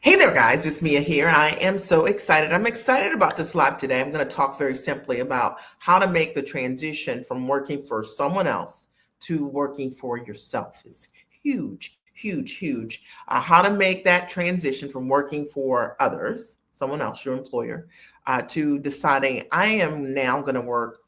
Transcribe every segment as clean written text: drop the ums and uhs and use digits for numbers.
Hey there, guys. It's Mia here. I am so excited. I'm excited about this live today. I'm going to talk very simply about how to make the transition from working for someone else to working for yourself. It's huge, huge, huge. How to make that transition from working for others, someone else, your employer, to deciding I am now going to work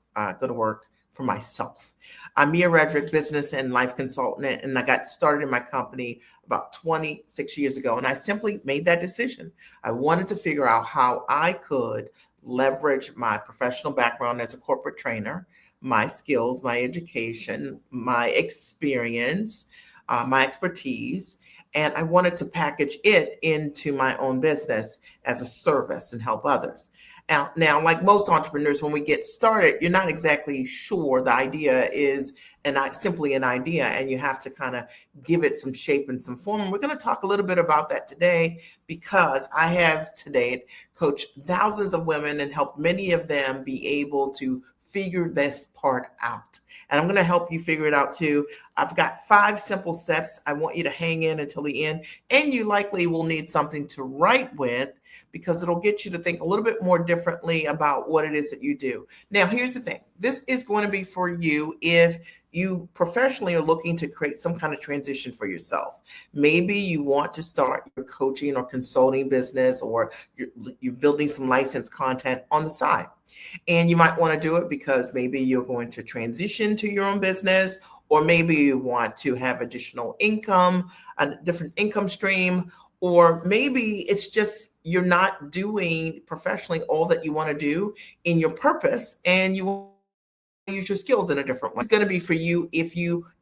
for myself. I'm Mia Redrick, business and life consultant, and I got started in my company about 26 years ago. And I simply made that decision. I wanted to figure out how I could leverage my professional background as a corporate trainer, my skills, my education, my experience, my expertise. And I wanted to package it into my own business as a service and help others. Now, like most entrepreneurs, when we get started, you're not exactly sure. The idea is simply an idea, and you have to kind of give it some shape and some form. And we're going to talk a little bit about that today because I have today coached thousands of women and helped many of them be able to figure this part out. And I'm going to help you figure it out too. I've got 5 simple steps. I want you to hang in until the end, and you likely will need something to write with because it'll get you to think a little bit more differently about what it is that you do. Now, here's the thing. This is going to be for you if you professionally are looking to create some kind of transition for yourself. Maybe you want to start your coaching or consulting business, or you're building some licensed content on the side. And you might want to do it because maybe you're going to transition to your own business, or maybe you want to have additional income, a different income stream, or maybe it's just you're not doing professionally all that you want to do in your purpose, and you want to use your skills in a different way. It's going to be for you if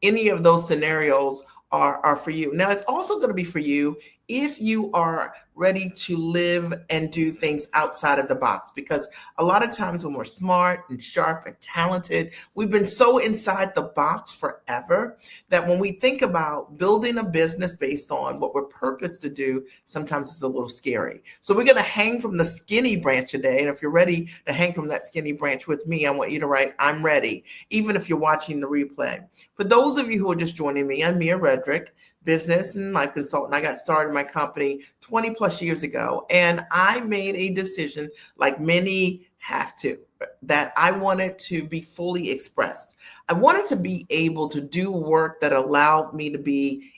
any of those scenarios are for you. Now, it's also going to be for you if you are ready to live and do things outside of the box, because a lot of times when we're smart and sharp and talented, we've been so inside the box forever that when we think about building a business based on what we're purposed to do, sometimes it's a little scary. So we're going to hang from the skinny branch today. And if you're ready to hang from that skinny branch with me, I want you to write, I'm ready, even if you're watching the replay. For those of you who are just joining me, I'm Mia Redrick, business and life consultant. I got started in my company 20 plus years ago, and I made a decision, like many have to, that I wanted to be fully expressed. I wanted to be able to do work that allowed me to be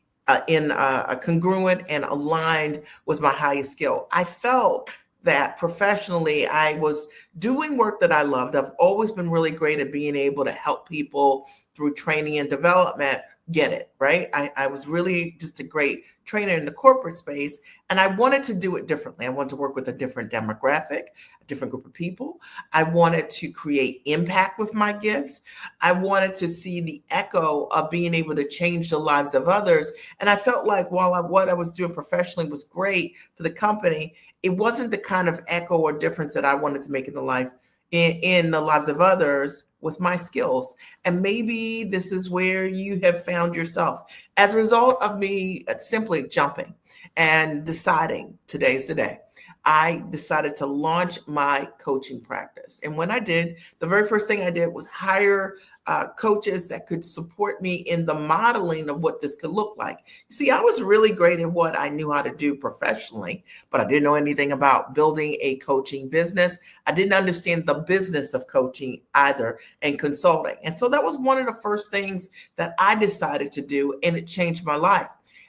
in a congruent and aligned with my highest skill. I felt that professionally I was doing work that I loved. I've always been really great at being able to help people through training and development get it, right? I was really just a great trainer in the corporate space, and I wanted to do it differently. I wanted to work with a different demographic, a different group of people. I wanted to create impact with my gifts. I wanted to see the echo of being able to change the lives of others. And I felt like while what I was doing professionally was great for the company, it wasn't the kind of echo or difference that I wanted to make in the lives of others with my skills. And maybe this is where you have found yourself as a result of me simply jumping and deciding today's the day. I decided to launch my coaching practice. And when I did, the very first thing I did was hire coaches that could support me in the modeling of what this could look like. You see, I was really great at what I knew how to do professionally, but I didn't know anything about building a coaching business. I didn't understand the business of coaching either and consulting. And so that was one of the first things that I decided to do, and it changed my life.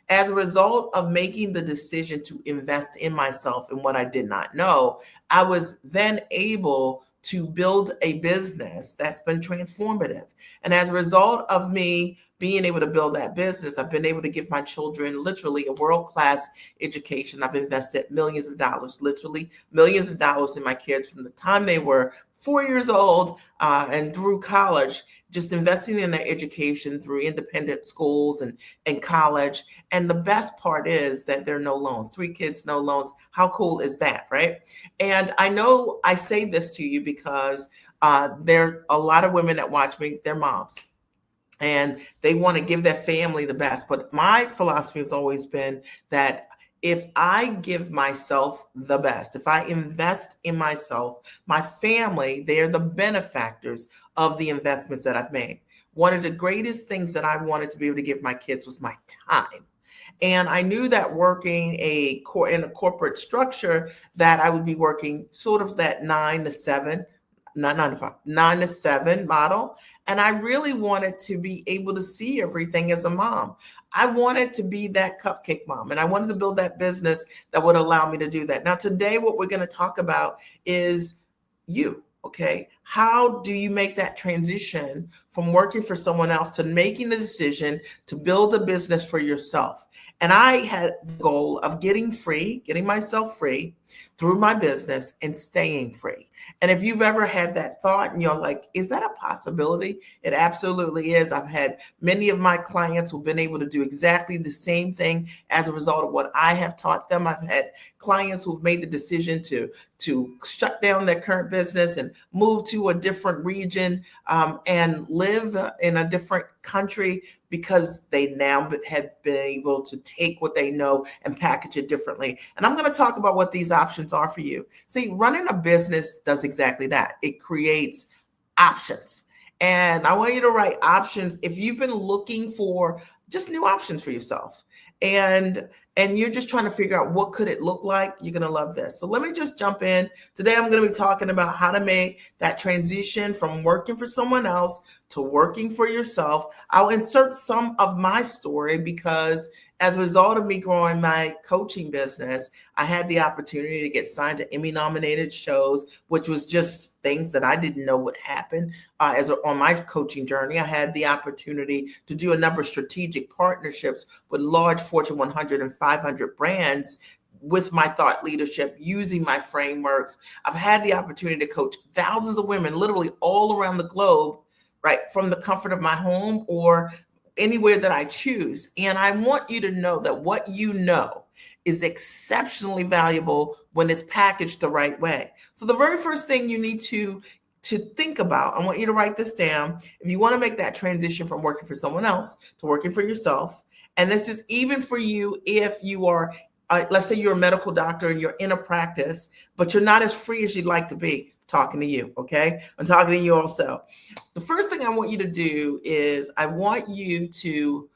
As a result of making the decision to invest in myself and what I did not know, I was then able to build a business that's been transformative. And as a result of me being able to build that business, I've been able to give my children literally a world-class education. I've invested millions of dollars, literally millions of dollars in my kids from the time they were 4 years old and through college, just investing in their education through independent schools and college. And the best part is that there are no loans. 3 kids, no loans. How cool is that, right? And I know I say this to you because there are a lot of women that watch me, they're moms, and they want to give their family the best. But my philosophy has always been that if I give myself the best, if I invest in myself, my family, they're the benefactors of the investments that I've made. One of the greatest things that I wanted to be able to give my kids was my time. And I knew that working in a corporate structure that I would be working sort of that 9 to 7, not 9 to 5, 9 to 7 model. And I really wanted to be able to see everything as a mom. I wanted to be that cupcake mom, and I wanted to build that business that would allow me to do that. Now, today, what we're going to talk about is you. Okay. How do you make that transition from working for someone else to making the decision to build a business for yourself? And I had the goal of getting free, getting myself free through my business and staying free. And if you've ever had that thought and you're like, is that a possibility? It absolutely is. I've had many of my clients who've been able to do exactly the same thing as a result of what I have taught them. I've had clients who've made the decision to shut down their current business and move to a different region and live in a different country because they now have been able to take what they know and package it differently. And I'm going to talk about what these options are for you. See, running a business does exactly that. It creates options. And I want you to write options if you've been looking for just new options for yourself. And you're just trying to figure out what could it look like, you're going to love this. So let me just jump in. Today, I'm going to be talking about how to make that transition from working for someone else to working for yourself. I'll insert some of my story because as a result of me growing my coaching business, I had the opportunity to get signed to Emmy-nominated shows, which was just things that I didn't know would happen. On my coaching journey, I had the opportunity to do a number of strategic partnerships with large Fortune 100 and 500 brands with my thought leadership, using my frameworks. I've had the opportunity to coach thousands of women literally all around the globe, right, from the comfort of my home or anywhere that I choose. And I want you to know that what you know is exceptionally valuable when it's packaged the right way. So the very first thing you need to think about, I want you to write this down. If you want to make that transition from working for someone else to working for yourself, and this is even for you if you are, let's say you're a medical doctor and you're in a practice, but you're not as free as you'd like to be. Talking to you, okay? I'm talking to you also. The first thing I want you to do is I want you to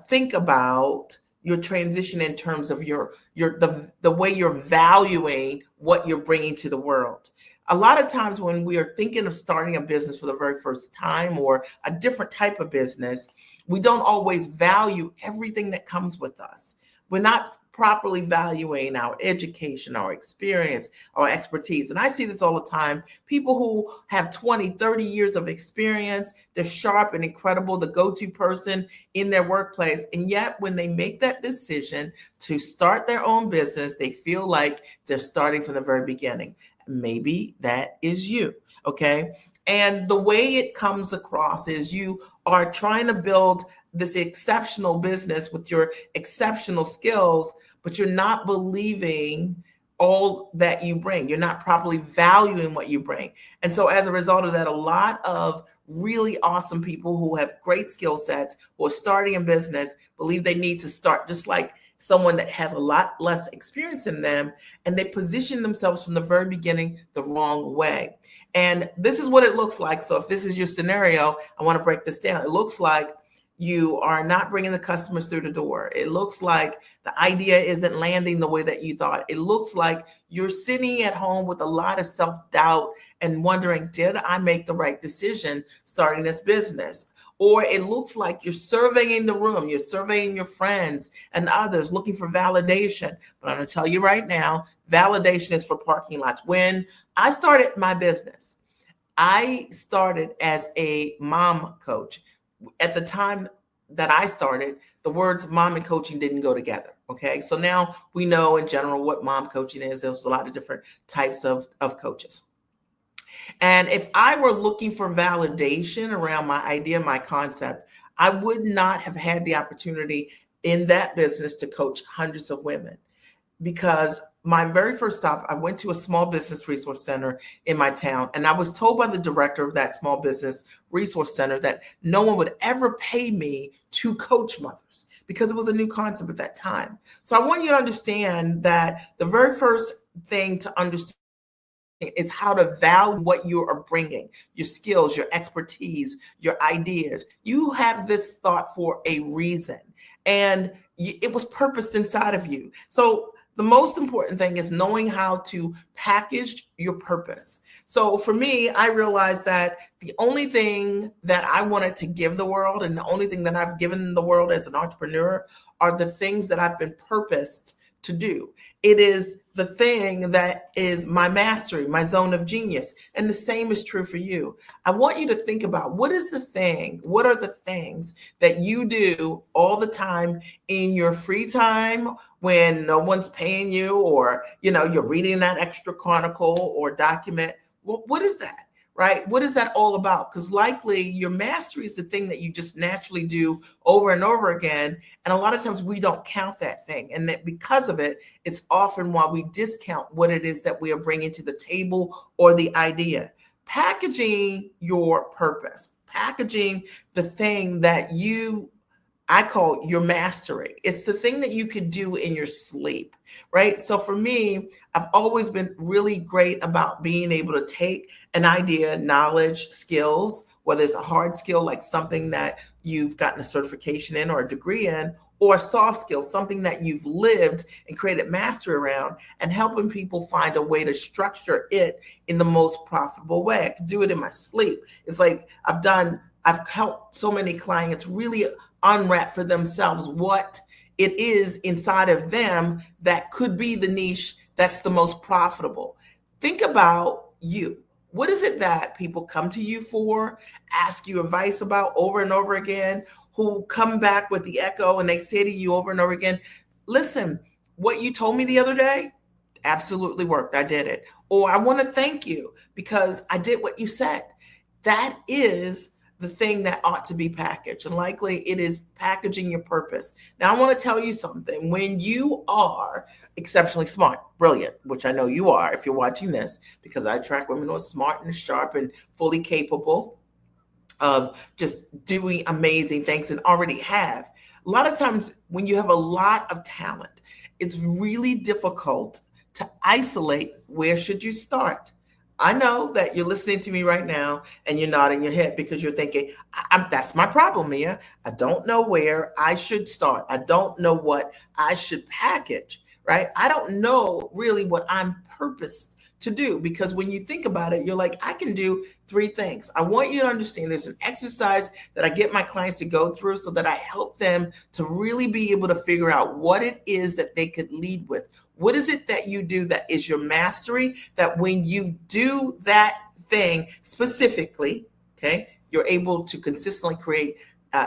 think about your transition in terms of the way you're valuing what you're bringing to the world. A lot of times when we are thinking of starting a business for the very first time or a different type of business, we don't always value everything that comes with us. We're not properly valuing our education, our experience, our expertise. And I see this all the time. People who have 20, 30 years of experience, they're sharp and incredible, the go-to person in their workplace. And yet when they make that decision to start their own business, they feel like they're starting from the very beginning. Maybe that is you, okay? And the way it comes across is you are trying to build this exceptional business with your exceptional skills, but you're not believing all that you bring. You're not properly valuing what you bring. And so as a result of that, a lot of really awesome people who have great skill sets who are starting a business believe they need to start just like someone that has a lot less experience in them, and they position themselves from the very beginning the wrong way. And this is what it looks like. So if this is your scenario, I want to break this down. It looks like you are not bringing the customers through the door. It looks like the idea isn't landing the way that you thought. It looks like you're sitting at home with a lot of self-doubt and wondering, did I make the right decision starting this business? Or it looks like you're surveying the room, you're surveying your friends and others looking for validation. But I'm going to tell you right now, validation is for parking lots. When I started my business, I started as a mom coach. At the time that I started, the words mom and coaching didn't go together. Okay. So now we know in general what mom coaching is. There's a lot of different types of coaches. And if I were looking for validation around my idea, my concept, I would not have had the opportunity in that business to coach hundreds of women. Because my very first stop, I went to a small business resource center in my town, and I was told by the director of that small business resource center that no one would ever pay me to coach mothers because it was a new concept at that time. So I want you to understand that the very first thing to understand is how to value what you are bringing, your skills, your expertise, your ideas. You have this thought for a reason. and it was purposed inside of you. So the most important thing is knowing how to package your purpose. So for me, I realized that the only thing that I wanted to give the world, and the only thing that I've given the world as an entrepreneur, are the things that I've been purposed to do. It is the thing that is my mastery, my zone of genius. And the same is true for you. I want you to think about what are the things that you do all the time in your free time when no one's paying you, or, you're reading that extra chronicle or document. What is that? Right? What is that all about? Because likely your mastery is the thing that you just naturally do over and over again. And a lot of times we don't count that thing. And that because of it, it's often why we discount what it is that we are bringing to the table or the idea. Packaging your purpose, packaging the thing that I call your mastery. It's the thing that you could do in your sleep, right? So for me, I've always been really great about being able to take an idea, knowledge, skills, whether it's a hard skill like something that you've gotten a certification in or a degree in, or a soft skill, something that you've lived and created mastery around, and helping people find a way to structure it in the most profitable way. I can do it in my sleep. It's like I've helped so many clients really unwrap for themselves what it is inside of them that could be the niche that's the most profitable. Think about you. What is it that people come to you for, ask you advice about over and over again, who come back with the echo and they say to you over and over again, listen, what you told me the other day absolutely worked. I did it. Or I want to thank you because I did what you said. That is the thing that ought to be packaged. And likely it is packaging your purpose. Now, I want to tell you something. When you are exceptionally smart, brilliant, which I know you are if you're watching this, because I attract women who are smart and sharp and fully capable of just doing amazing things and already have. A lot of times when you have a lot of talent, it's really difficult to isolate where should you start. I know that you're listening to me right now and you're nodding your head because you're thinking, that's my problem, Mia. I don't know where I should start. I don't know what I should package, right? I don't know really what I'm purposed to do, because when you think about it, you're like, I can do 3 things. I want you to understand there's an exercise that I get my clients to go through so that I help them to really be able to figure out what it is that they could lead with. What is it that you do that is your mastery, that when you do that thing specifically, okay, you're able to consistently create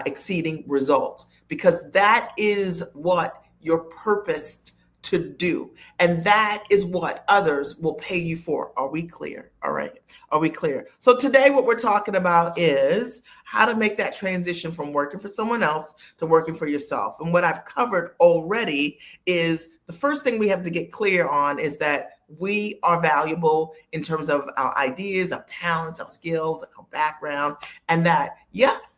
exceeding results, because that is what you're purposed to do. And that is what others will pay you for. Are we clear? All right. Are we clear? So today what we're talking about is how to make that transition from working for someone else to working for yourself. And what I've covered already is the first thing we have to get clear on is that we are valuable in terms of our ideas, our talents, our skills, our background, and that,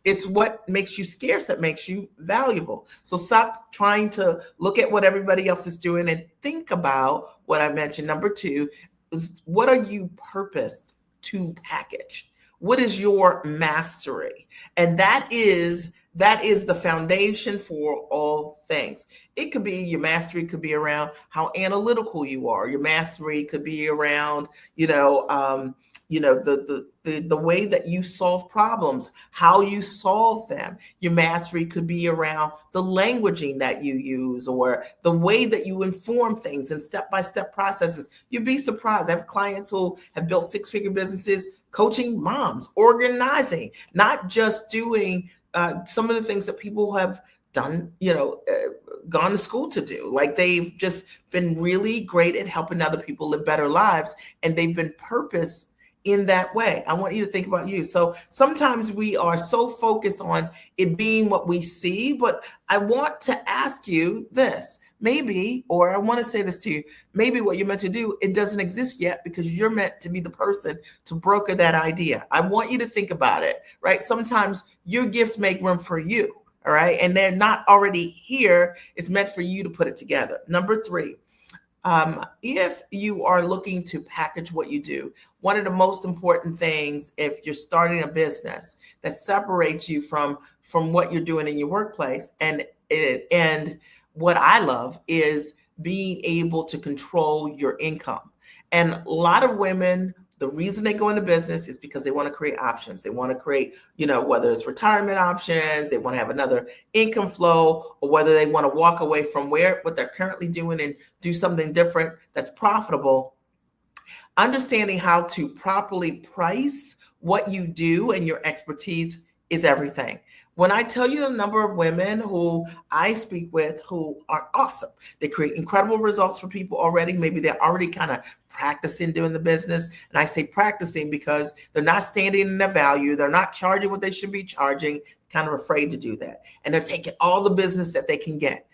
it's what makes you scarce that makes you valuable. So stop trying to look at what everybody else is doing and think about what I mentioned. Number 2 is, what are you purposed to package? What is your mastery? And that is the foundation for all things. It could be your mastery could be around how analytical you are. Your mastery could be around, the way that you solve problems, how you solve them. Your mastery could be around the languaging that you use, or the way that you inform things and step-by-step processes. You'd be surprised. I have clients who have built 6-figure businesses coaching moms, organizing, not just doing some of the things that people have done, gone to school to do. Like, they've just been really great at helping other people live better lives, and they've been purposed in that way. I want you to think about you. So sometimes we are so focused on it being what we see, but I want to ask you this. Maybe, or I want to say this to you, maybe what you're meant to do, it doesn't exist yet because you're meant to be the person to broker that idea. I want you to think about it, right? Sometimes your gifts make room for you, all right? And they're not already here. It's meant for you to put it together. Number 3, if you are looking to package what you do, one of the most important things, if you're starting a business, that separates you from what you're doing in your workplace, and And what I love is being able to control your income. And a lot of women, the reason they go into business is because they want to create options. They want to create, whether it's retirement options, they want to have another income flow, or whether they want to walk away from what they're currently doing and do something different that's profitable. Understanding how to properly price what you do and your expertise is everything. When I tell you the number of women who I speak with who are awesome, they create incredible results for people already. Maybe they're already kind of practicing doing the business. And I say practicing because they're not standing in their value. They're not charging what they should be charging, kind of afraid to do that. And they're taking all the business that they can get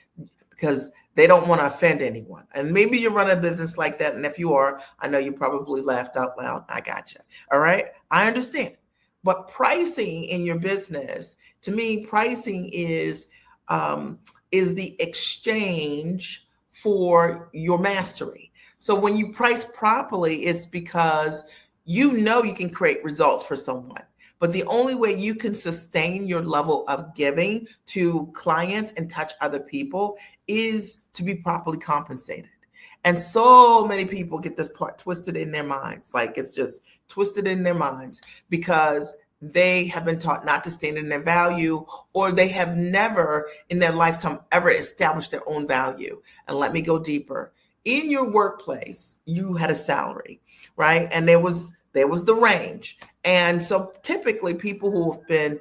because they don't want to offend anyone. And maybe you run a business like that. And if you are, I know you probably laughed out loud. I got you. All right. I understand. But pricing in your business, to me, pricing is the exchange for your mastery. So when you price properly, it's because you can create results for someone. But the only way you can sustain your level of giving to clients and touch other people is to be properly compensated. And so many people get this part twisted in their minds. Like it's just twisted in their minds because they have been taught not to stand in their value, or they have never in their lifetime ever established their own value. And let me go deeper. In your workplace, you had a salary, right? And there was the range. And so typically people who have been,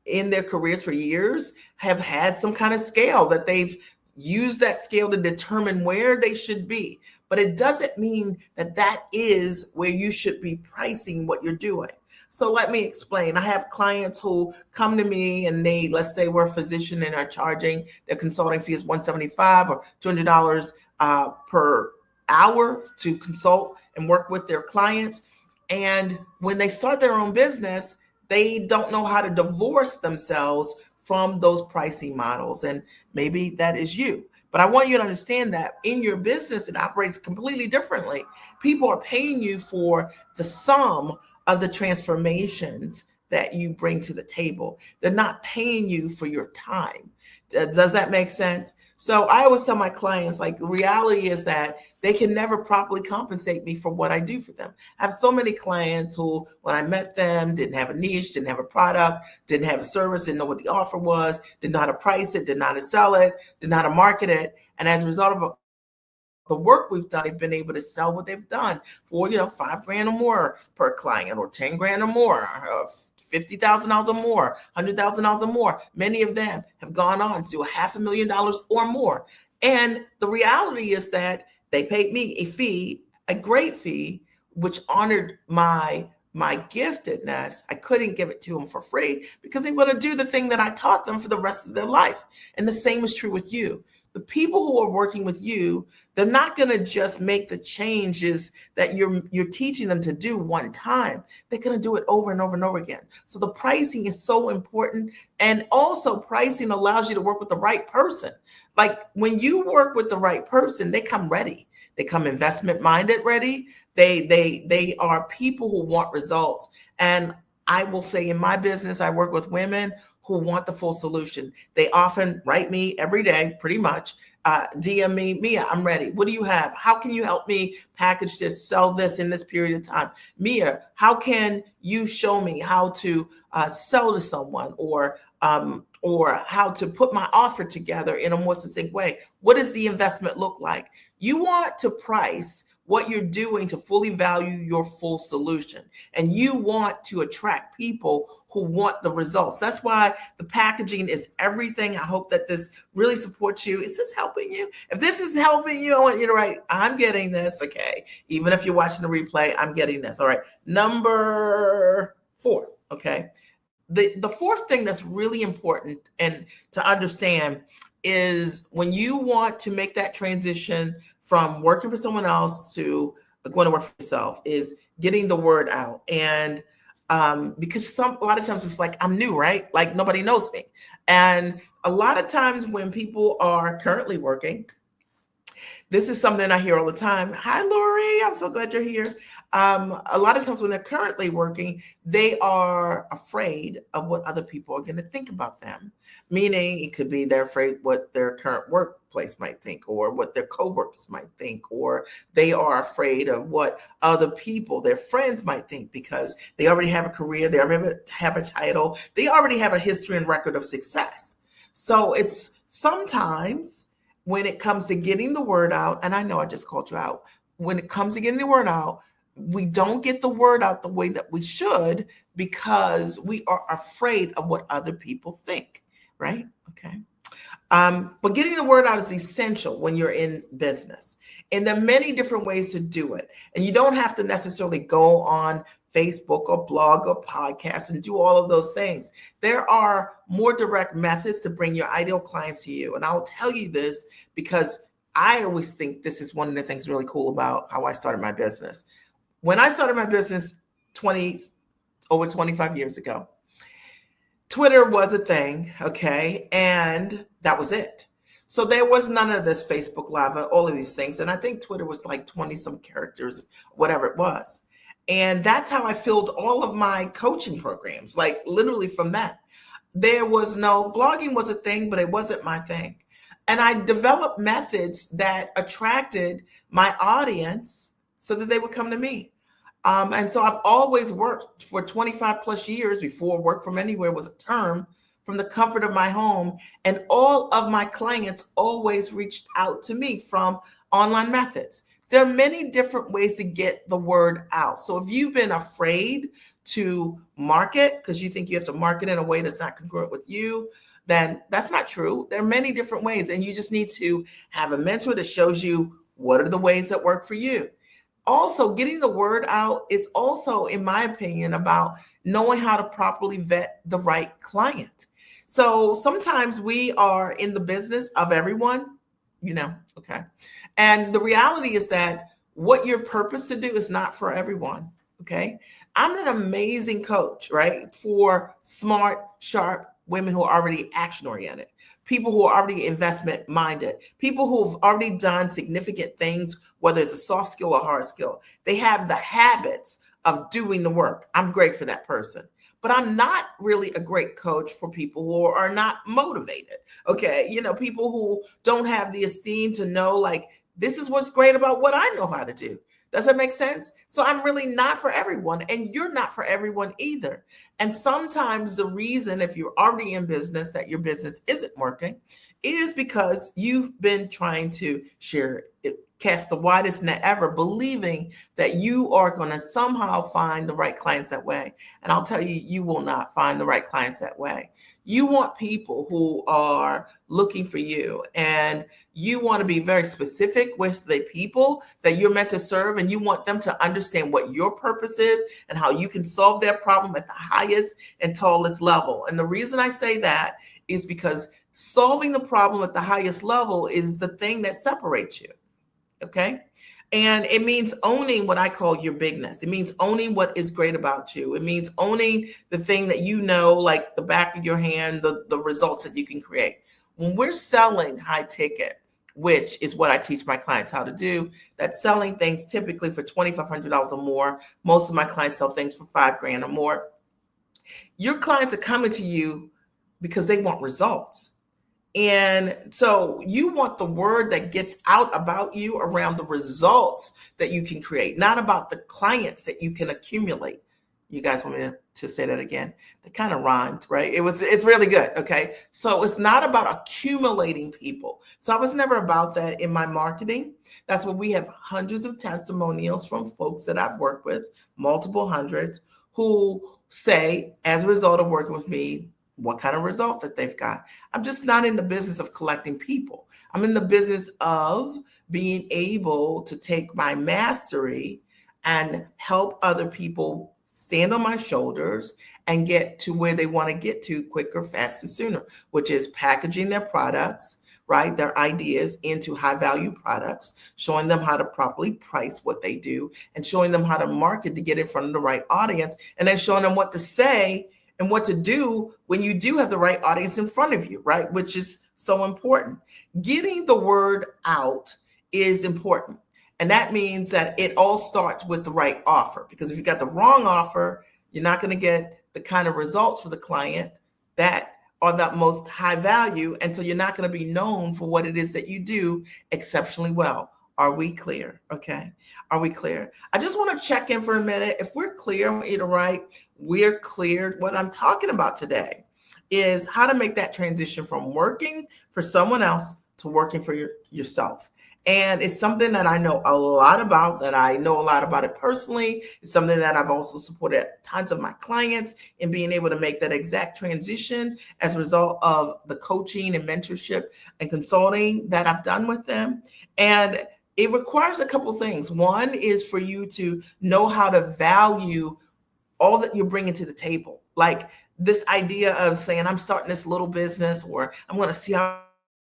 in their careers for years have had some kind of scale that they've used that scale to determine where they should be. But it doesn't mean that is where you should be pricing what you're doing. So let me explain. I have clients who come to me and let's say we're a physician and are charging their consulting fee is $175 or $200 per hour to consult and work with their clients. And when they start their own business, they don't know how to divorce themselves from those pricing models. And maybe that is you. But I want you to understand that in your business, it operates completely differently. People are paying you for the sum of the transformations that you bring to the table. They're not paying you for your time. Does that make sense? So I always tell my clients, like, the reality is that they can never properly compensate me for what I do for them. I have so many clients who, when I met them, didn't have a niche, didn't have a product, didn't have a service, didn't know what the offer was, didn't know how to price it, didn't know how to sell it, didn't know how to market it. And as a result of the work we've done, they've been able to sell what they've done for, $5,000 or more per client, or $10,000 or more, $50,000 or more, $100,000 or more. Many of them have gone on to $500,000 or more. And the reality is that they paid me a fee, a great fee, which honored my giftedness. I couldn't give it to them for free because they want to do the thing that I taught them for the rest of their life. And the same is true with you. The people who are working with you, they're not going to just make the changes that you're teaching them to do one time. They're going to do it over and over and over again. So the pricing is so important. And also pricing allows you to work with the right person. Like when you work with the right person, they come ready. They come investment minded ready. They are people who want results. And I will say in my business, I work with women who want the full solution. They often write me every day, pretty much, DM me, Mia, I'm ready. What do you have? How can you help me package this, sell this in this period of time? Mia, how can you show me how to sell to someone, or how to put my offer together in a more succinct way? What does the investment look like? You want to price what you're doing to fully value your full solution. And you want to attract people who want the results. That's why the packaging is everything. I hope that this really supports you. Is this helping you? If this is helping you, I want you to write, I'm getting this. Okay. Even if you're watching the replay, I'm getting this. All right. Number 4. Okay. The fourth thing that's really important and to understand is when you want to make that transition from working for someone else to going to work for yourself, is getting the word out. And because a lot of times it's like, I'm new, right? Like nobody knows me. And a lot of times when people are currently working This is something I hear all the time. Hi, Lori. I'm so glad you're here. A lot of times when they're currently working, they are afraid of what other people are going to think about them. Meaning, it could be they're afraid what their current workplace might think, or what their coworkers might think, or they are afraid of what other people, their friends, might think because they already have a career, they already have a title, they already have a history and record of success. So it's sometimes when it comes to getting the word out, and I know I just called you out, when it comes to getting the word out, we don't get the word out the way that we should because we are afraid of what other people think, right? Okay. But getting the word out is essential when you're in business. And there are many different ways to do it. And you don't have to necessarily go on Facebook or blog or podcast and do all of those things. There are more direct methods to bring your ideal clients to you. And I'll tell you this because I always think this is one of the things really cool about how I started my business. When I started my business over 25 years ago, Twitter was a thing, okay? And that was it. So there was none of this Facebook Live, all of these things. And I think Twitter was like 20 some characters, whatever it was. And that's how I filled all of my coaching programs, like literally from that. There was no blogging was a thing, but it wasn't my thing. And I developed methods that attracted my audience so that they would come to me. And so I've always worked for 25 plus years before work from anywhere was a term from the comfort of my home. And all of my clients always reached out to me from online methods. There are many different ways to get the word out. So if you've been afraid to market because you think you have to market in a way that's not congruent with you, then that's not true. There are many different ways. And you just need to have a mentor that shows you what are the ways that work for you. Also, getting the word out is also, in my opinion, about knowing how to properly vet the right client. So sometimes we are in the business of everyone, okay. And the reality is that what you're purposed to do is not for everyone, okay. I'm an amazing coach, right, for smart, sharp women who are already action-oriented, people who are already investment minded, people who've already done significant things, whether it's a soft skill or hard skill. They have the habits of doing the work. I'm great for that person. But I'm not really a great coach for people who are not motivated. Okay. People who don't have the esteem to know, like, this is what's great about what I know how to do. Does that make sense? So I'm really not for everyone, and you're not for everyone either. And sometimes the reason, if you're already in business, that your business isn't working is because you've been trying to cast the widest net ever, believing that you are going to somehow find the right clients that way. And I'll tell you, you will not find the right clients that way. You want people who are looking for you, and you want to be very specific with the people that you're meant to serve, and you want them to understand what your purpose is and how you can solve their problem at the highest and tallest level. And the reason I say that is because solving the problem at the highest level is the thing that separates you. Okay. And it means owning what I call your bigness. It means owning what is great about you. It means owning the thing that you know, like the back of your hand, the results that you can create. When we're selling high ticket, which is what I teach my clients how to do, that's selling things typically for $2,500 or more. Most of my clients sell things for $5,000 or more. Your clients are coming to you because they want results. And so you want the word that gets out about you around the results that you can create, not about the clients that you can accumulate. You guys want me to say that again? That kind of rhymed, right? It's really good. Okay. So it's not about accumulating people. So I was never about that in my marketing. That's why we have hundreds of testimonials from folks that I've worked with, multiple hundreds, who say, as a result of working with me, what kind of result that they've got. I'm just not in the business of collecting people. I'm in the business of being able to take my mastery and help other people stand on my shoulders and get to where they want to get to quicker, faster, sooner, which is packaging their products, right? Their ideas into high value products, showing them how to properly price what they do, and showing them how to market to get in front of the right audience, and then showing them what to say and what to do when you do have the right audience in front of you, right? Which is so important. Getting the word out is important. And that means that it all starts with the right offer, because if you got the wrong offer, you're not going to get the kind of results for the client that are the most high value. And so you're not going to be known for what it is that you do exceptionally well. Are we clear? Okay. Are we clear? I just want to check in for a minute. If we're clear, I want you to write, we're clear. What I'm talking about today is how to make that transition from working for someone else to working for yourself. And it's something that I know a lot about, that I know a lot about it personally. It's something that I've also supported tons of my clients in being able to make that exact transition as a result of the coaching and mentorship and consulting that I've done with them. And it requires a couple things. One is for you to know how to value all that you're bringing to the table. Like this idea of saying, I'm starting this little business, or I'm going to see how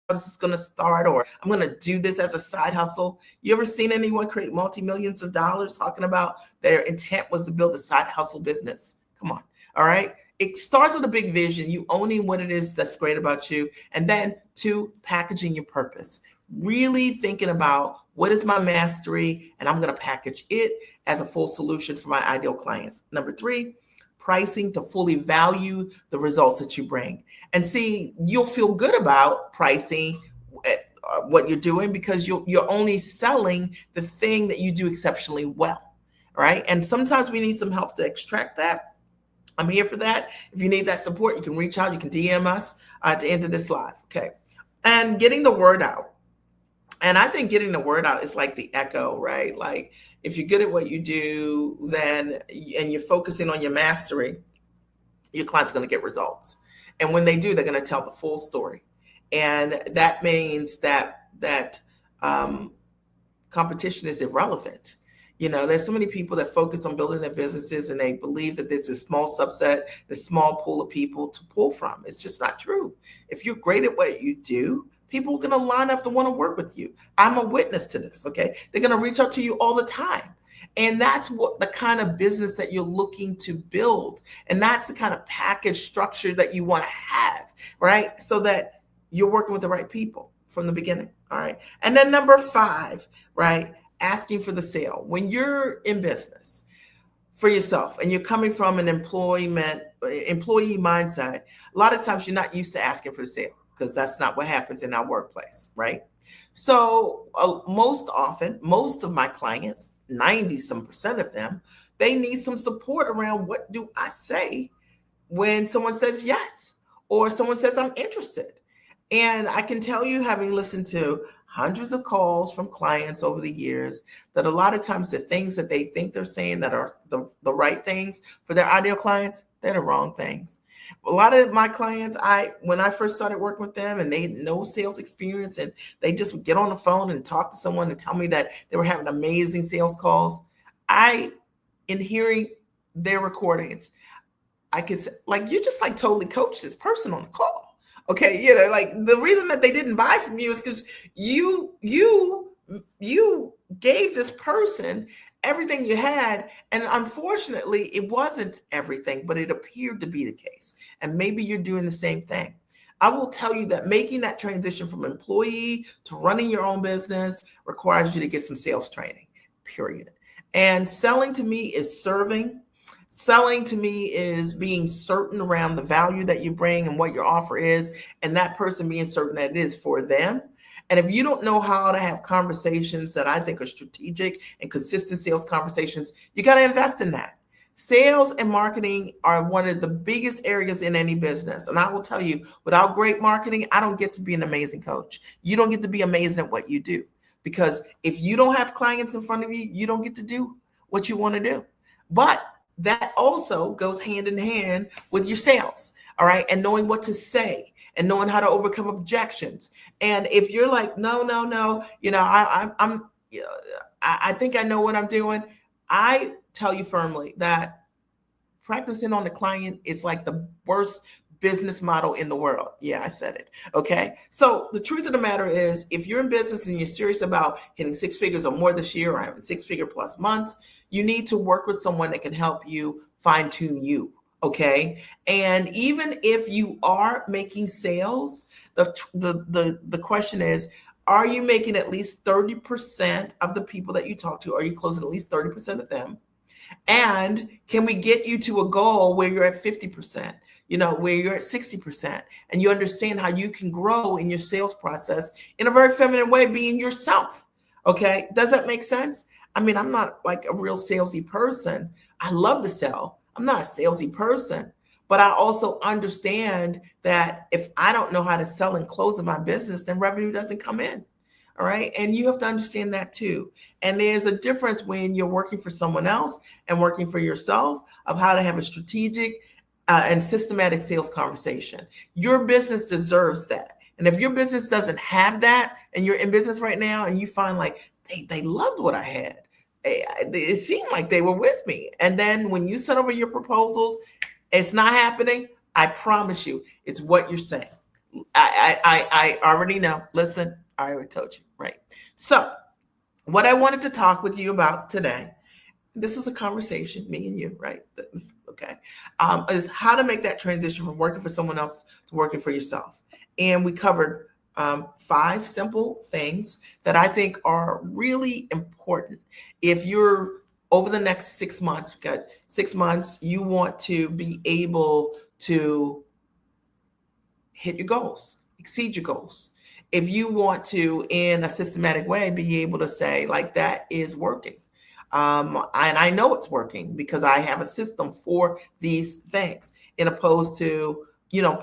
this is going to start, or I'm going to do this as a side hustle. You ever seen anyone create multi-millions of dollars talking about their intent was to build a side hustle business? Come on. All right. It starts with a big vision, you owning what it is that's great about you. And then 2, packaging your purpose. Really thinking about what is my mastery, and I'm going to package it as a full solution for my ideal clients. Number 3, pricing to fully value the results that you bring. And see, you'll feel good about pricing what you're doing, because you're only selling the thing that you do exceptionally well, right? And sometimes we need some help to extract that. I'm here for that. If you need that support, you can reach out. You can DM us at the end of this live, okay? And getting the word out. And I think getting the word out is like the echo, right? Like if you're good at what you do, then, and you're focusing on your mastery, your client's going to get results. And when they do, they're going to tell the full story. And that means that competition is irrelevant. You know, there's so many people that focus on building their businesses and they believe that there's a small subset, a small pool of people to pull from. It's just not true. If you're great at what you do, people are going to line up to want to work with you. I'm a witness to this, okay? They're going to reach out to you all the time. And that's what the kind of business that you're looking to build. And that's the kind of package structure that you want to have, right? So that you're working with the right people from the beginning, all right? And then number 5, right? Asking for the sale. When you're in business for yourself and you're coming from an employee mindset, a lot of times you're not used to asking for the sale, because that's not what happens in our workplace, right? So most often, most of my clients, 90% of them, they need some support around what do I say when someone says yes, or someone says I'm interested. And I can tell you, having listened to hundreds of calls from clients over the years, that a lot of times the things that they think they're saying that are the right things for their ideal clients, they're the wrong things. A lot of my clients, when I first started working with them and they had no sales experience and they just would get on the phone and talk to someone and tell me that they were having amazing sales calls, in hearing their recordings, I could say, like, you just like totally coached this person on the call. Okay, you know, like the reason that they didn't buy from you is because you gave this person everything you had. And unfortunately, it wasn't everything, but it appeared to be the case. And maybe you're doing the same thing. I will tell you that making that transition from employee to running your own business requires you to get some sales training, period. And selling to me is serving. Selling to me is being certain around the value that you bring and what your offer is, and that person being certain that it is for them. And if you don't know how to have conversations that I think are strategic and consistent sales conversations, you got to invest in that. Sales and marketing are one of the biggest areas in any business. And I will tell you, without great marketing, I don't get to be an amazing coach. You don't get to be amazing at what you do, because if you don't have clients in front of you, you don't get to do what you want to do. But that also goes hand in hand with your sales, all right? And knowing what to say and knowing how to overcome objections. And if you're like, no, you know, I think I know what I'm doing, I tell you firmly that practicing on the client is like the worst business model in the world. Yeah, I said it. Okay. So the truth of the matter is, if you're in business and you're serious about hitting 6 figures or more this year, or having 6-figure plus months, you need to work with someone that can help you fine tune you. Okay. And even if you are making sales, the question is, Are you making at least 30% of the people that you talk to? Are you closing at least 30% of them? And can we get you to a goal where you're at 50%, where you're at 60%, and you understand how you can grow in your sales process in a very feminine way, being yourself? Okay. Does that make sense? I mean, I'm not like a real salesy person. I love to sell. I'm not a salesy person, but I also understand that if I don't know how to sell and close in my business, then revenue doesn't come in. All right. And you have to understand that too. And there's a difference when you're working for someone else and working for yourself of how to have a strategic and systematic sales conversation. Your business deserves that. And if your business doesn't have that and you're in business right now and you find like they loved what I had, it seemed like they were with me. And then when you send over your proposals, it's not happening. I promise you, it's what you're saying. I already know. Listen, I already told you, right? So what I wanted to talk with you about today, this is a conversation, me and you, right? Okay. Is how to make that transition from working for someone else to working for yourself. And we covered 5 simple things that I think are really important. If you're over the next 6 months, we've got 6 months, you want to be able to hit your goals, exceed your goals. If you want to, in a systematic way, be able to say, like, that is working. And I know it's working because I have a system for these things, in opposed to,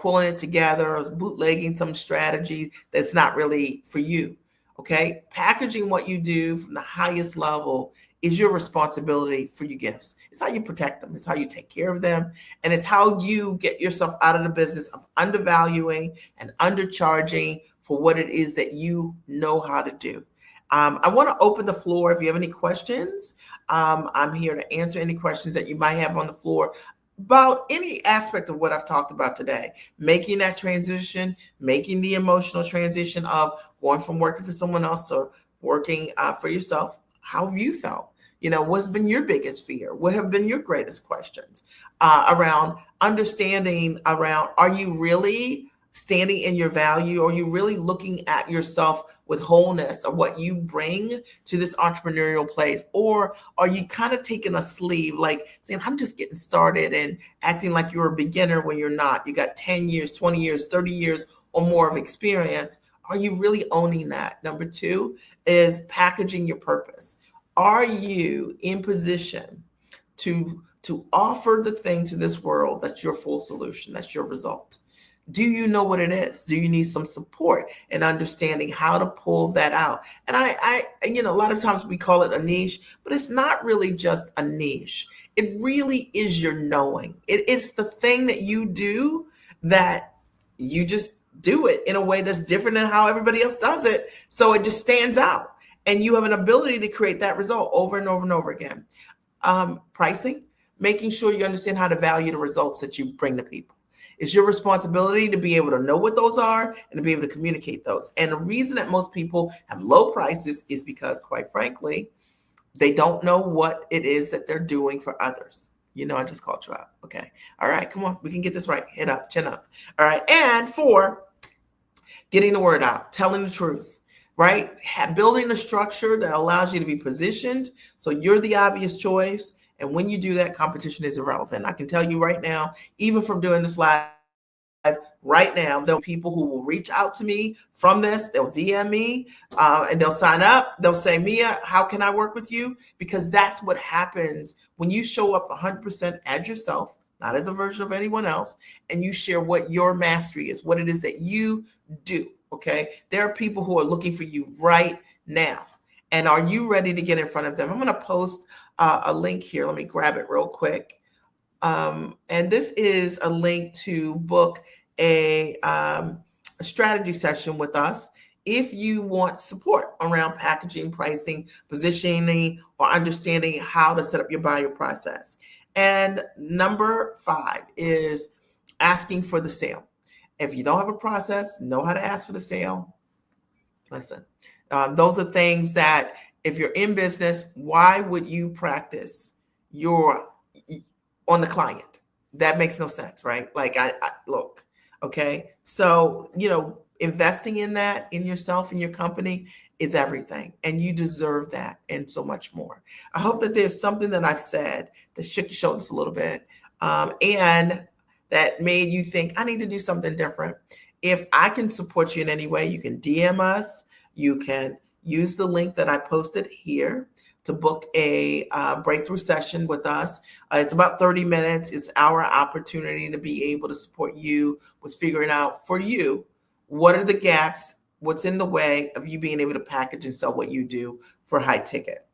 pulling it together or bootlegging some strategy that's not really for you. Okay. Packaging what you do from the highest level is your responsibility for your gifts. It's how you protect them. It's how you take care of them. And it's how you get yourself out of the business of undervaluing and undercharging for what it is that you know how to do. I want to open the floor. If you have any questions, I'm here to answer any questions that you might have on the floor about any aspect of what I've talked about today. Making that transition, making the emotional transition of going from working for someone else to working for yourself. How have you felt? What's been your biggest fear? What have been your greatest questions around understanding around, are you really standing in your value? Are you really looking at yourself with wholeness of what you bring to this entrepreneurial place? Or are you kind of taking a sleeve, like saying, I'm just getting started, and acting like you're a beginner when you're not? You got 10 years, 20 years, 30 years or more of experience. Are you really owning that? Number 2 is packaging your purpose. Are you in position to offer the thing to this world that's your full solution, that's your result? Do you know what it is? Do you need some support in understanding how to pull that out? And I a lot of times we call it a niche, but it's not really just a niche. It really is your knowing. It's the thing that you do, that you just do it in a way that's different than how everybody else does it. So it just stands out. And you have an ability to create that result over and over and over again. Pricing, making sure you understand how to value the results that you bring to people. It's your responsibility to be able to know what those are and to be able to communicate those. And the reason that most people have low prices is because, quite frankly, they don't know what it is that they're doing for others. I just called you out. Okay. All right. Come on. We can get this right. Head up, chin up. All right. And 4, getting the word out, telling the truth, right? Building a structure that allows you to be positioned so you're the obvious choice. And when you do that, competition is irrelevant. I can tell you right now, even from doing this live right now, there'll be people who will reach out to me from this. They'll DM me and they'll sign up. They'll say, Mia, how can I work with you? Because that's what happens when you show up 100% as yourself, not as a version of anyone else, and you share what your mastery is, what it is that you do. Okay. There are people who are looking for you right now. And are you ready to get in front of them? I'm going to post a link here. Let me grab it real quick. And this is a link to book a strategy session with us if you want support around packaging, pricing, positioning, or understanding how to set up your buyer process. And number 5 is asking for the sale. If you don't have a process, know how to ask for the sale. Listen, those are things that if you're in business, why would you practice on the client? That makes no sense, right? Like I look, okay. So, investing in that, in yourself, in your company, is everything. And you deserve that and so much more. I hope that there's something that I've said that shook your shoulders a little bit, and that made you think, I need to do something different. If I can support you in any way, you can DM us. You can use the link that I posted here to book a breakthrough session with us. It's about 30 minutes. It's our opportunity to be able to support you with figuring out for you, what are the gaps, what's in the way of you being able to package and sell what you do for high ticket.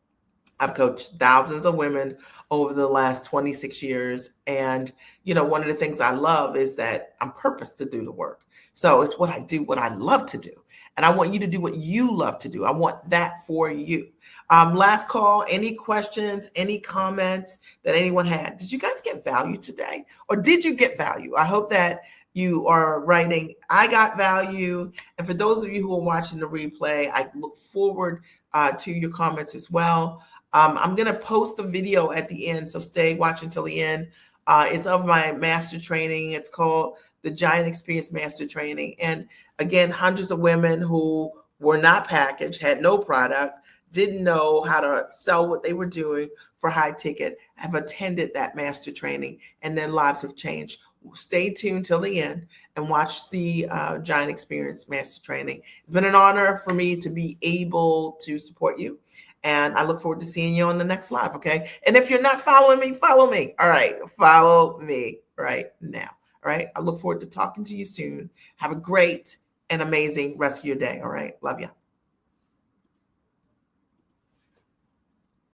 I've coached thousands of women over the last 26 years. And, one of the things I love is that I'm purposed to do the work. So it's what I do, what I love to do. And I want you to do what you love to do. I want that for you. Last call, any questions, any comments that anyone had? Did you guys get value today? Or did you get value? I hope that you are writing, I got value. And for those of you who are watching the replay, I look forward to your comments as well. I'm going to post a video at the end, so stay watching till the end. It's of my master training. It's called the Giant Experience Master Training. And again, hundreds of women who were not packaged, had no product, didn't know how to sell what they were doing for high ticket, have attended that master training, and their lives have changed. Stay tuned till the end and watch the Giant Experience Master Training. It's been an honor for me to be able to support you. And I look forward to seeing you on the next live, okay? And if you're not following me, follow me. All right, follow me right now. All right, I look forward to talking to you soon. Have a great and amazing rest of your day, all right? Love you.